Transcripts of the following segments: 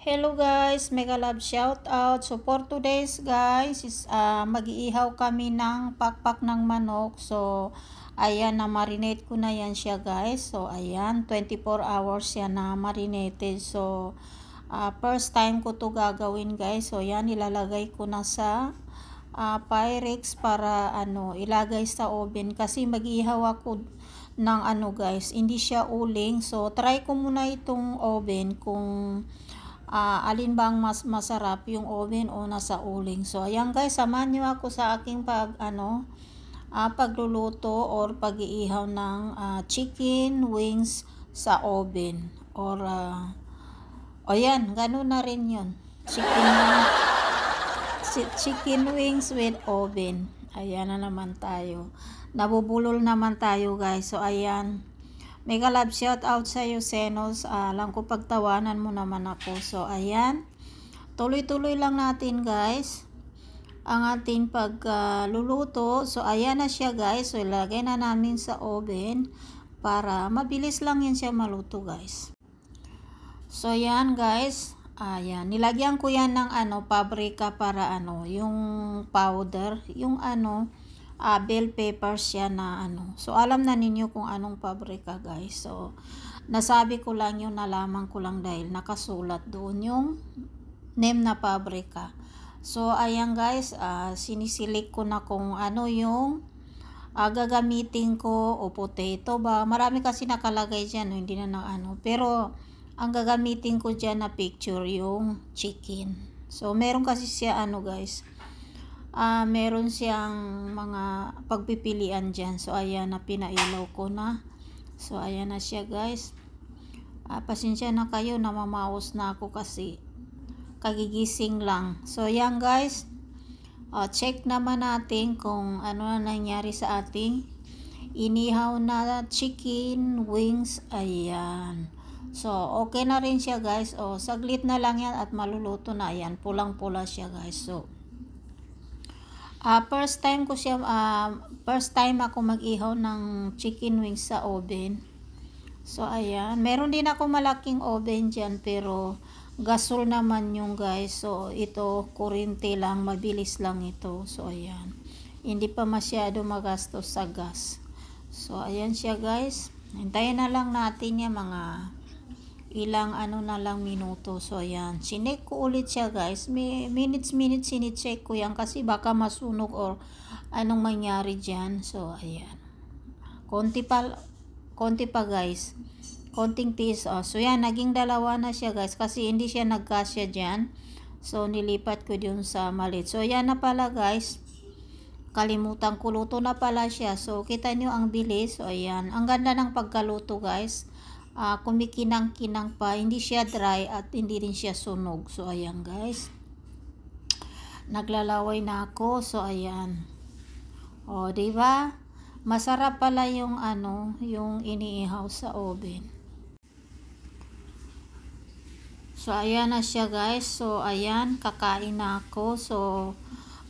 Hello guys, mega love shout out. So for today's guys is mag-iihaw kami ng pakpak ng manok. So ayan, na marinate ko na yan siya guys. So ayan, 24 hours yan na marinated. So first time ko to gagawin guys. So yan, ilalagay ko na sa Pyrex para ilagay sa oven kasi mag-iihaw ako ng guys, hindi siya uling. So try ko muna itong oven kung alin bang mas masarap, yung oven o nasa uling. So ayan guys, samahan niyo ako sa aking pagluluto or pag-iihaw ng chicken wings sa oven or ayan, ganun na rin yun, chicken wings with oven. Ayan na naman tayo, nabubulol naman tayo guys. So ayan, mega love shout out sa iyo Senos. Alam ko pagtawanan mo naman ako. So ayan, tuloy-tuloy lang natin guys ang ating pagluluto. So ayan na siya guys. So ilagay na namin sa oven para mabilis lang yan siya maluto guys. So ayan guys, ayan, nilagyan ko yan ng paprika para yung powder, yung bell peppers yan na So alam na ninyo kung anong paprika guys. So nasabi ko lang yun, nalaman ko lang dahil nakasulat doon yung name na paprika. So ayan guys, sinisilik ko na kung yung gagamitin ko o potato ba. Marami kasi nakalagay dyan, hindi na pero ang gagamitin ko dyan na picture yung chicken. So meron kasi siya guys, meron siyang mga pagpipilian dyan. So ayan na, pinailaw ko na. So ayan na siya guys. Pasensya na kayo, namamaos na ako kasi kagigising lang. So ayan guys, check naman natin kung ano na nangyari sa ating inihaw na chicken wings. Ayan, so okay na rin siya guys. Saglit na lang yan at maluluto na. Ayan, pulang pula siya guys. So first time ako mag-ihaw ng chicken wings sa oven. So ayan, meron din ako malaking oven dyan pero gasol naman yung guys. So ito kuryente lang, mabilis lang ito. So ayan, hindi pa masyado magastos sa gas. So ayan siya guys, hintayin na lang natin yung mga ilang na lang minuto. So ayan, sinek ko ulit siya guys. Minutes sinicheck ko yan kasi baka masunog or anong mangyari dyan. So ayan, konti pa guys, konting piece. So yan, naging dalawa na siya guys kasi hindi siya nagkasya dyan. So nilipat ko dun sa malit. So yan na pala guys, kalimutan ko, luto na pala siya. So kita nyo ang bilis. So ayan, ang ganda ng pagkaluto guys. Kumikinang-kinang pa, hindi siya dry at hindi rin siya sunog. So ayan guys, naglalaway na ako. So ayan, diba masarap pala yung yung iniihaw sa oven. So ayan na siya guys. So ayan, kakain na ako. So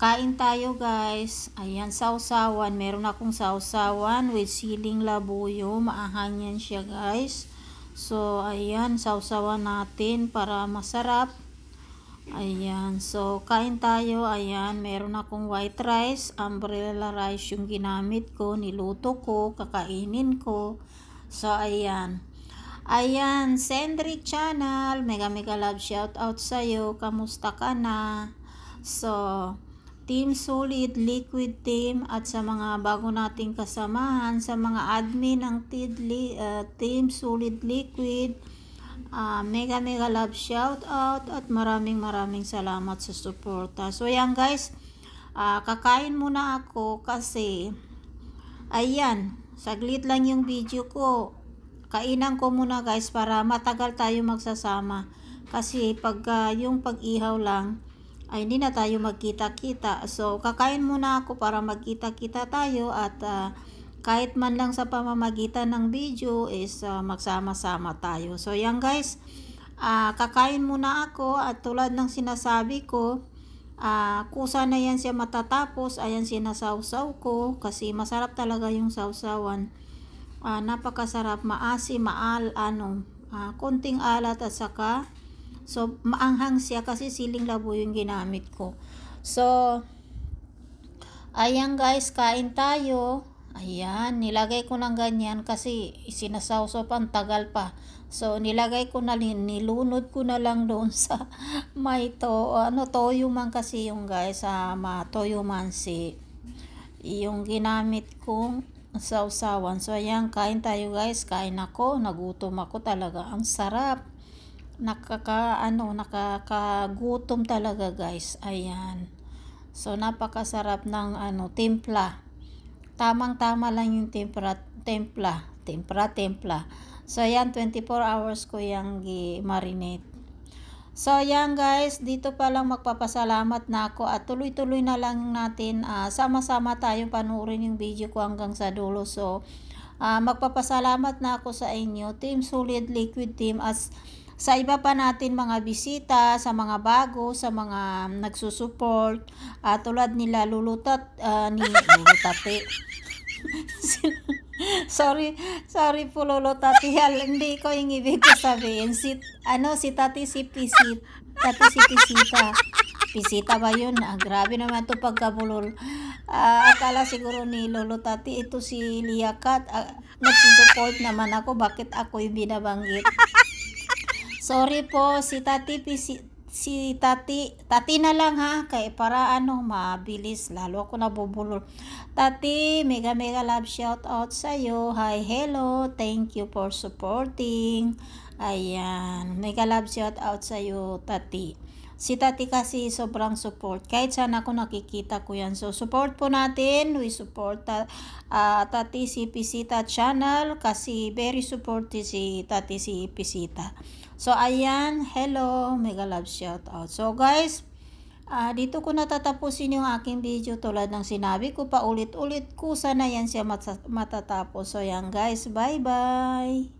kain tayo guys. Ayan, sausawan, meron akong sausawan with siling labuyo. Maahang yan siya guys. So ayan, sausawan natin para masarap. Ayan, so kain tayo. Ayan, meron akong white rice, umbrella rice yung ginamit ko, niluto ko, kakainin ko. So ayan, Sendrick Channel, mega love shout out sa'yo. Kamusta ka na? So Team Solid Liquid Team at sa mga bago nating kasamahan, sa mga admin ng Team Solid Liquid, mega love shout out at maraming salamat sa suporta. So yan guys, kakain muna ako kasi ayan, saglit lang yung video ko. Kainan ko muna guys para matagal tayo magsasama kasi yung pag-ihaw lang ay hindi na tayo magkita-kita. So kakain muna ako para magkita-kita tayo at kahit man lang sa pamamagitan ng video is magsama-sama tayo. So yan guys, kakain muna ako at tulad ng sinasabi ko, kusa na yan siya matatapos. Ayan, sinasawsaw ko kasi masarap talaga yung sawsawan. Napakasarap, maasim, konting alat at saka So, maanghang siya kasi siling labo yung ginamit ko. So, ayan guys, kain tayo. Ayan, nilagay ko ng ganyan kasi sinasawsaw pa, ang tagal pa. So, nilagay ko na, nilunod ko na lang doon sa may toyo man kasi yung guys, toyo mansi. Yung ginamit kong sausawan. So, ayan, kain tayo guys. Kain ako, nagutom ako talaga. Ang sarap. Nakakagutom talaga guys. Ayan. So, napakasarap ng timpla. Tamang-tama lang yung templa. So, ayan, 24 hours ko yung marinate. So, ayan guys, dito pa lang magpapasalamat na ako at tuloy-tuloy na lang natin, sama-sama tayo panuorin yung video ko hanggang sa dulo. So, magpapasalamat na ako sa inyo, Team Solid Liquid Team, as sa iba pa natin mga bisita, sa mga bago, sa mga nagsusupport, tulad nila Lulutat, Lulutate. sorry po Lulutati, hindi ko yung ibig ko sabihin. Si Tati si Pisita. Pisita ba yun? Grabe naman to pagkabulol. Akala siguro ni Lulutati, ito si Liakat. Nagsusupport naman ako, bakit ako yung binabanggit? Sorry po, si Tati na lang ha, kaya para mabilis, lalo ako nabubulol. Tati, mega love shout out sa'yo. Hi, hello, thank you for supporting. Ayan, mega love shout out sa'yo, Tati. Si Tati kasi sobrang support. Kahit saan ako nakikita ko yan. So, support po natin. We support Tati si Pisita channel kasi very supportive si Tati si Pisita. So, ayan. Hello. Mega love shout out. So, guys, dito ko natatapusin yung aking video tulad ng sinabi ko pa ulit-ulit ko. Sana yan siya matatapos. So, yan guys. Bye-bye.